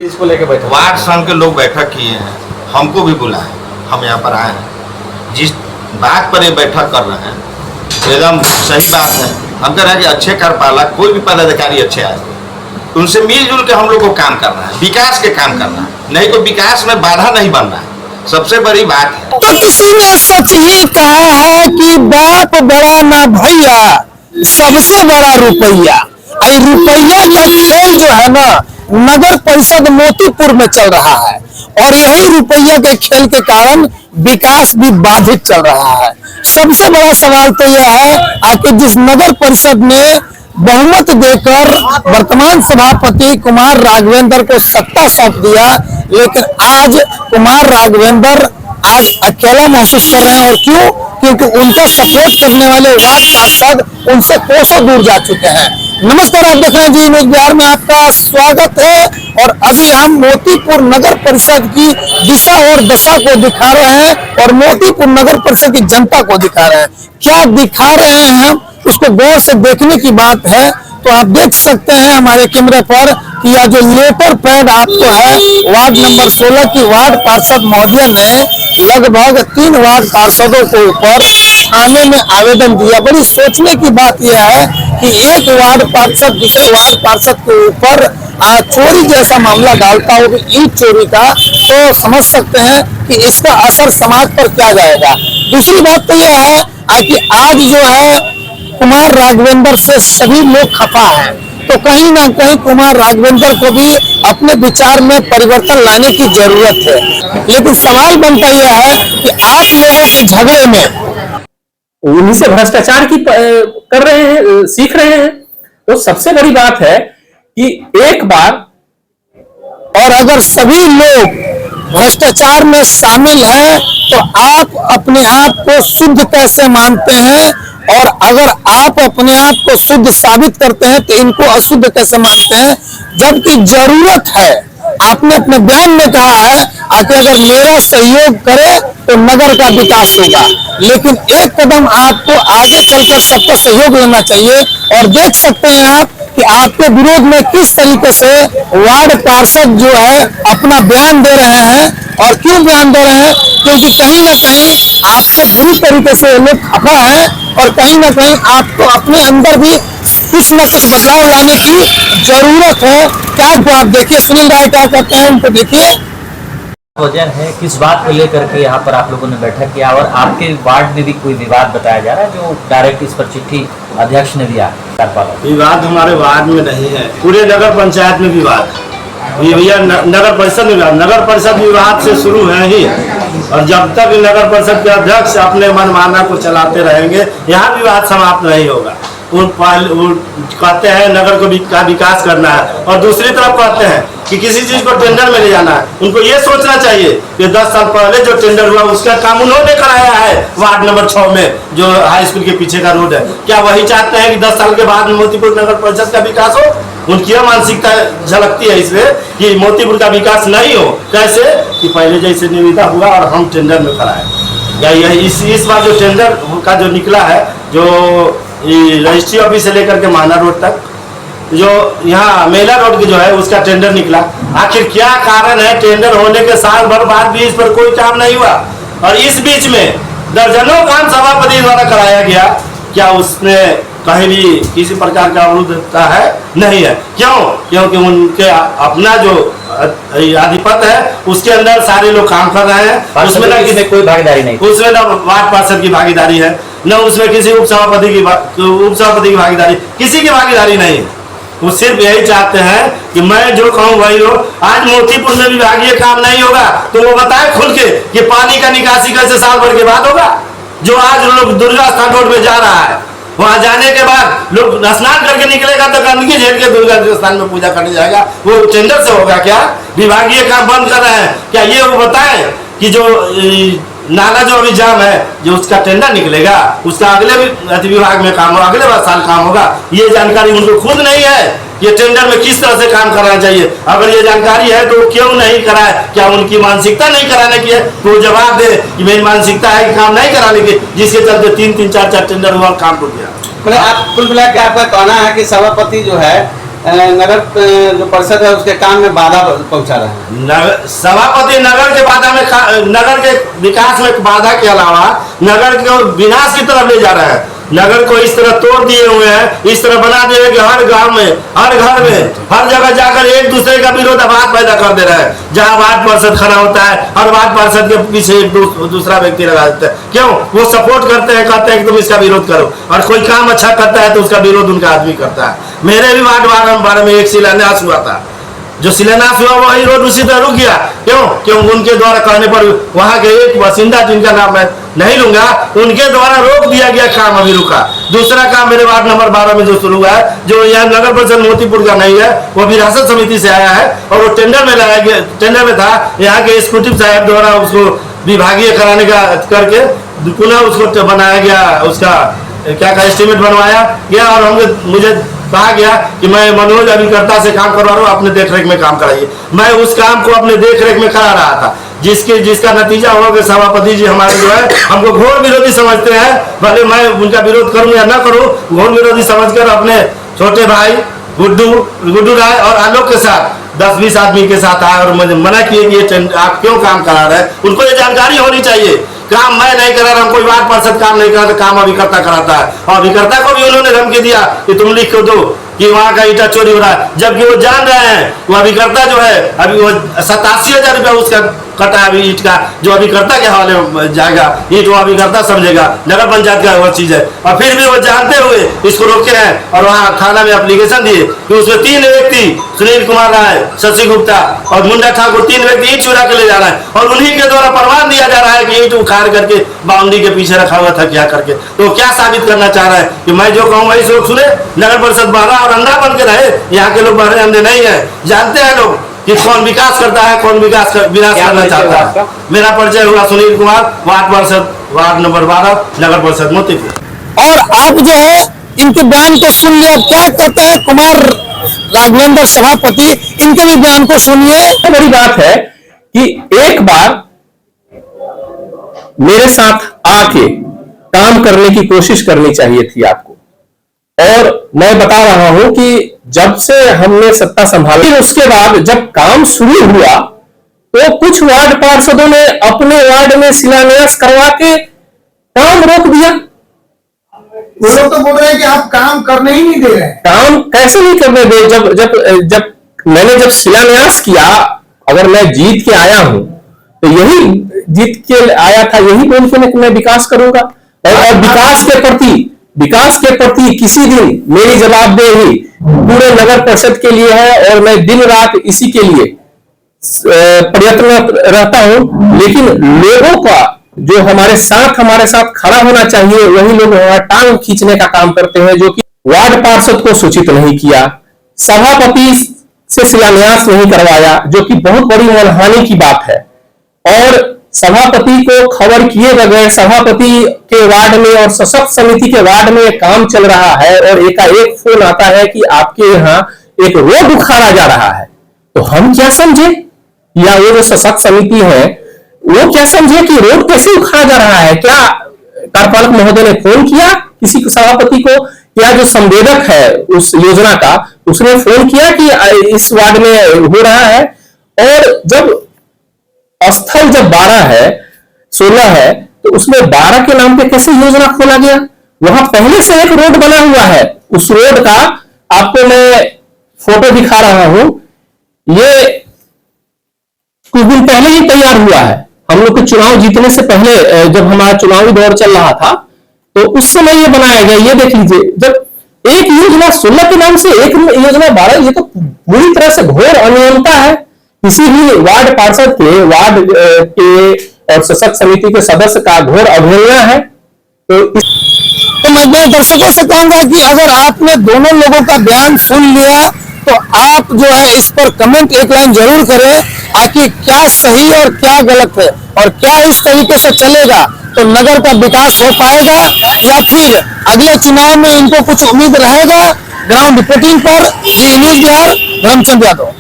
इसको लेके बैठे वार्ड संघ के लोग बैठक किए हैं, हमको भी बुलाए, हम यहाँ पर आए हैं। जिस बात पर ये बैठक कर रहे हैं एकदम सही बात है। हम कह रहे हैं कि अच्छे कार्यपालक कोई भी पदाधिकारी अच्छे आए तो उनसे मिलजुल के हम लोग को काम करना है, विकास के काम करना है, नहीं तो विकास में बाधा नहीं बनना है। सबसे बड़ी बात है। तो किसी ने सच ये कहा है कि बाप बड़ा ना भैया, सबसे बड़ा रुपया। रुपया का खेल जो है ना नगर परिषद मोतीपुर में चल रहा है और यही रुपया के खेल के कारण विकास भी बाधित चल रहा है। सबसे बड़ा सवाल तो यह है कि जिस नगर परिषद ने बहुमत देकर वर्तमान सभापति कुमार राघवेंद्र को सत्ता सौंप दिया, लेकिन आज कुमार राघवेंद्र आज अकेला महसूस कर रहे हैं। और क्यों? क्योंकि उनको सपोर्ट करने वाले वार्ड पार्षद उनसे कोसों दूर जा चुके हैं। नमस्कार, आप देख रहे हैं जी न्यूज बिहार में आपका स्वागत है। और अभी हम मोतीपुर नगर परिषद की दिशा और दशा को दिखा रहे हैं और मोतीपुर नगर परिषद की जनता को दिखा रहे हैं। क्या दिखा रहे हैं हम उसको गौर से देखने की बात है। तो आप देख सकते हैं हमारे कैमरे पर कि यह जो लेटर पैड आपको है वार्ड नंबर 16 की वार्ड पार्षद महोदय ने लगभग 3 वार्ड पार्षदों के ऊपर थाने में आवेदन दिया। बड़ी सोचने की बात यह है कि एक वार्ड पार्षद दूसरे वार्ड पार्षद के ऊपर चोरी जैसा मामला डालता हो, ईंट चोरी का, तो समझ सकते हैं कि इसका असर समाज पर क्या जाएगा। दूसरी बात तो यह है कि आज जो है कुमार राघवेंद्र से सभी लोग खफा हैं, तो कहीं ना कहीं कुमार राघवेंद्र को भी अपने विचार में परिवर्तन लाने की जरूरत है। लेकिन सवाल बनता यह है कि आप लोगों के झगड़े में उन्हीं से भ्रष्टाचार की कर रहे हैं, सीख रहे हैं। तो सबसे बड़ी बात है कि एक बार और अगर सभी लोग भ्रष्टाचार में शामिल हैं तो आप अपने आप को शुद्ध कैसे मानते हैं, और अगर आप अपने आप को शुद्ध साबित करते हैं तो इनको अशुद्ध कैसे मानते हैं। जबकि जरूरत है, आपने अपने बयान में कहा है कि अगर मेरा सहयोग करे तो नगर का विकास होगा, लेकिन एक कदम आपको आगे चलकर सबका सहयोग लेना चाहिए। और देख सकते हैं आप कि आपके विरोध में किस तरीके से वार्ड पार्षद जो है अपना बयान दे रहे हैं। और क्यों बयान दे रहे हैं? क्योंकि कहीं ना कहीं आपसे बुरी तरीके से लोग खफा है और कहीं ना कहीं आपको अपने अंदर भी कुछ न कुछ बदलाव लाने की जरूरत है। क्या आप देखिए, सुनील राय क्या कहते हैं, उनको देखिए। वजह है किस बात को लेकर के यहाँ पर आप लोगों ने बैठक किया, और आपके वार्ड में भी कोई विवाद बताया जा रहा है जो डायरेक्ट इस पर चिट्ठी अध्यक्ष ने दिया? विवाद हमारे वार्ड में नहीं है, पूरे नगर पंचायत में विवाद है। भैया नगर परिषद में विवाद, नगर परिषद विवाद से शुरू है ही, और जब तक नगर परिषद के अध्यक्ष अपने मनमाना को चलाते रहेंगे यहाँ विवाद समाप्त नहीं होगा। वो कहते हैं नगर को का विकास करना है और दूसरी तरफ कहते हैं कि किसी चीज को टेंडर में ले जाना है। उनको ये सोचना चाहिए कि 10 साल पहले जो टेंडर हुआ उसका काम उन्होंने कराया है वार्ड नंबर 6 में, जो हाई स्कूल के पीछे का रोड है। क्या वही चाहते हैं कि 10 साल के बाद मोतीपुर नगर परिषद का विकास हो? उनकी यह मानसिकता झलकती है इसमें कि मोतीपुर का विकास नहीं हो। कैसे कि पहले जैसे निविदा हुआ और हम टेंडर में कराए, या यह इस बार जो टेंडर का जो निकला है, जो रजिस्ट्री ऑफिस से लेकर के माना रोड तक, जो यहाँ मेला रोड की जो है उसका टेंडर निकला। आखिर क्या कारण है? टेंडर होने के साल भर बाद भी इस पर कोई काम नहीं हुआ, और इस बीच में दर्जनों काम सभापति द्वारा कराया गया। क्या उसमें कहीं भी किसी प्रकार का अवरुद्धता है? नहीं है। क्यों? क्योंकि उनके अपना जो आधिपत्य है उसके अंदर सारे लोग काम कर रहे हैं। उसमें ना किसी कोई भागीदारी नहीं, उसमें ना वार्ड पार्षद की भागीदारी है, न उसमें किसी उप सभापति की भागीदारी, किसी की भागीदारी नहीं है। वो सिर्फ यही चाहते हैं कि मैं जो कहूँ वही हो। आज मोतीपुर में विभागीय काम नहीं होगा तो वो बताए खुल के कि पानी का निकासी कैसे साल भर के बाद होगा। जो आज लोग दुर्गा स्थान रोड में जा रहा है, वहां जाने के बाद लोग स्नान करके निकलेगा तो गंदगी झेल के दुर्गा स्थान में पूजा करने जाएगा, वो टेंडर से होगा क्या? विभागीय काम बंद कर रहे हैं क्या? ये वो बताएं कि जो नाला जो अभी जाम है, जो उसका टेंडर निकलेगा उसका अगले विभाग में काम होगा, अगले साल काम होगा। ये जानकारी उनको खुद नहीं है। ये टेंडर में किस तरह से काम करना चाहिए, अगर ये जानकारी है तो क्यों नहीं कराए? क्या उनकी मानसिकता नहीं कराने की है? तो वो जवाब दे कि मेरी मानसिकता है कि काम नहीं कराने की, जिसके चलते 3-3, 4-4 टेंडर हुआ, काम टूट गया। आप कुल मिला के आपका कहना है कि सभापति जो है नगर जो परिषद है उसके काम में बाधा पहुंचा रहे हैं। सभापति नगर के बाधा में नगर के विकास में बाधा के अलावा नगर को विनाश की तरफ ले जा रहा है। नगर को इस तरह तोड़ दिए हुए हैं, इस तरह बना दिए हैं कि हर गांव में, हर घर में, हर जगह जाकर एक दूसरे का विरोधाभास पैदा कर दे रहा है। जहां वार्ड पार्षद खड़ा होता है, हर वार्ड पार्षद के पीछे एक दूसरा व्यक्ति लगा देता है। क्यों? वो सपोर्ट करते हैं, कहते हैं कि तुम इसका विरोध करो, और कोई काम अच्छा करता है तो उसका विरोध उनका आदमी करता है। मेरे भी वार्ड 12 में एक शिलान्यास हुआ था, जो शिलान्यास हुआ वही रोड उसी तरह रुक गया। क्यों? उनके द्वारा कहने पर वहां के एक बासिंदा, जिनका नाम मैं नहीं लूंगा, उनके द्वारा रोक दिया गया, काम अभी रुका। दूसरा काम मेरे वार्ड नंबर 12 में जो शुरू हुआ है, जो यहाँ नगर परिषद मोतीपुर का नहीं है, वो विरासत समिति से आया है और वो टेंडर में लाया गया, टेंडर में था। यहाँ के एग्जीक्यूटिव साहब द्वारा उसको विभागीय कराने का करके पुनः उसको बनाया गया, उसका क्या एस्टिमेट बनवाया गया और मुझे कहा गया कि मैं मनोज अभिकर्ता से काम करवा रहा हूँ, अपने देखरेख में काम कराइए। मैं उस काम को अपने देखरेख में करा रहा था, जिसका नतीजा हुआ कि सभापति जी हमारे जो है हमको घोर विरोधी समझते हैं। भले मैं उनका विरोध करूं या ना करूं, घोर विरोधी समझकर अपने छोटे भाई गुड्डू राय और आलोक के साथ 10-20 आदमी के साथ आए और मुझे मना किए कि ये आप क्यों काम करा रहे हैं। उनको ये जानकारी होनी चाहिए, काम मैं नहीं करा रहा हूँ, कोई वार्ड पार्षद काम नहीं कराता, काम अभिकर्ता कराता है। और अभिकर्ता को भी उन्होंने धमकी दिया कि तुम लिख के दो कि वहाँ का ईटा चोरी हो रहा है, जबकि वो जान रहे हैं वो अभिकर्ता जो है अभी वो 87,000 रुपया उसका कटा है अभी ईट का, जो अभिकर्ता के हवाले में जाएगा। ईट वो अभिकर्ता समझेगा, नगर पंचायत का वो चीज है। और फिर भी वो जानते हुए इसको रोके हैं और वहाँ थाना में एप्लीकेशन दिए कि उसमें 3 व्यक्ति, सुनील कुमार राय, शशि गुप्ता और मुंडा ठाकुर, 3 व्यक्ति ईट चुरा के ले जा रहा है और उन्हीं के द्वारा प्रमाण दिया जा रहा है कि ईट उखाड़ करके बाउंड्री के पीछे रखा हुआ था क्या करके। तो क्या साबित करना चाह रहा है कि मैं जो कहूँ वही लोग सुने। नगर परिषद बहरा और अंधा बन के रहे, यहाँ के लोग बहरे अंधे नहीं है, जानते हैं लोग कि कौन विकास करता है, कौन विनाश करना चाहता है। मेरा परिचय हुआ सुनील कुमार, वार्ड पार्षद, वार्ड नंबर 12, नगर परिषद मोतीपुर। और आप जो है इनके बयान को सुन लिया, क्या कहते हैं कुमार राघवेंद्र सभापति, इनके भी बयान को सुनिए। बड़ी बात है कि एक बार मेरे साथ आके काम करने की कोशिश करनी चाहिए थी आपको। और मैं बता रहा हूं कि जब से हमने सत्ता संभाली, उसके बाद जब काम शुरू हुआ तो कुछ वार्ड पार्षदों ने अपने वार्ड में शिलान्यास करवा के काम रोक दिया। वो लोग तो बोल रहे हैं कि आप काम करने ही नहीं दे रहे हैं। काम कैसे नहीं करने दे? जब मैंने शिलान्यास किया, अगर मैं जीत के आया हूं तो यही जीत के आया था, यही बोल के मैं विकास करूंगा। और विकास के प्रति किसी दिन मेरी जवाबदेही पूरे नगर परिषद के लिए है और मैं दिन रात इसी के लिए प्रयत्न रहता हूं। लेकिन लोगों का जो हमारे साथ खड़ा होना चाहिए, वही लोग हमारा टांग खींचने का काम करते हैं, जो कि वार्ड पार्षद को सूचित नहीं किया, सभापति से शिलान्यास नहीं करवाया, जो कि बहुत बड़ी मनहानि की बात है। और सभापति को खबर किए बगैर सभापति के वार्ड में और सशक्त समिति के वार्ड में काम चल रहा है और एकाएक फोन आता है कि आपके यहाँ एक रोड उखाड़ा जा रहा है, तो हम क्या समझे, या वो जो सशक्त समिति है वो क्या समझे कि रोड कैसे उखाड़ा जा रहा है? क्या कार्यपालक महोदय ने फोन किया किसी सभापति को, या जो संवेदक है उस योजना का उसने फोन किया कि इस वार्ड में हो रहा है? और जब स्थल 12 है, 16 है, तो उसमें 12 के नाम पे कैसे योजना खोला गया? वहां पहले से एक रोड बना हुआ है, उस रोड का आपको मैं फोटो दिखा रहा हूं। ये कुछ दिन पहले ही तैयार हुआ है। हम लोग के चुनाव जीतने से पहले, जब हमारा चुनावी दौर चल रहा था, तो उस समय ये बनाया गया। ये देख लीजिए, जब एक योजना 16 के नाम से एक योजना 12, ये तो पूरी तरह से घोर अनियमितता है। किसी भी वार्ड पार्षद के, वार्ड के और सशक्त समिति के सदस्य का घोर अवहेलना है। तो मैं दर्शकों से कहूंगा कि अगर आपने दोनों लोगों का बयान सुन लिया तो आप जो है इस पर कमेंट एक लाइन जरूर करें, आखिर क्या सही और क्या गलत है, और क्या इस तरीके से चलेगा तो नगर का विकास हो पाएगा, या फिर अगले चुनाव में इनको कुछ उम्मीद रहेगा। ग्राउंड रिपोर्टिंग पर जी न्यूज बिहार, धर्मचंद यादव।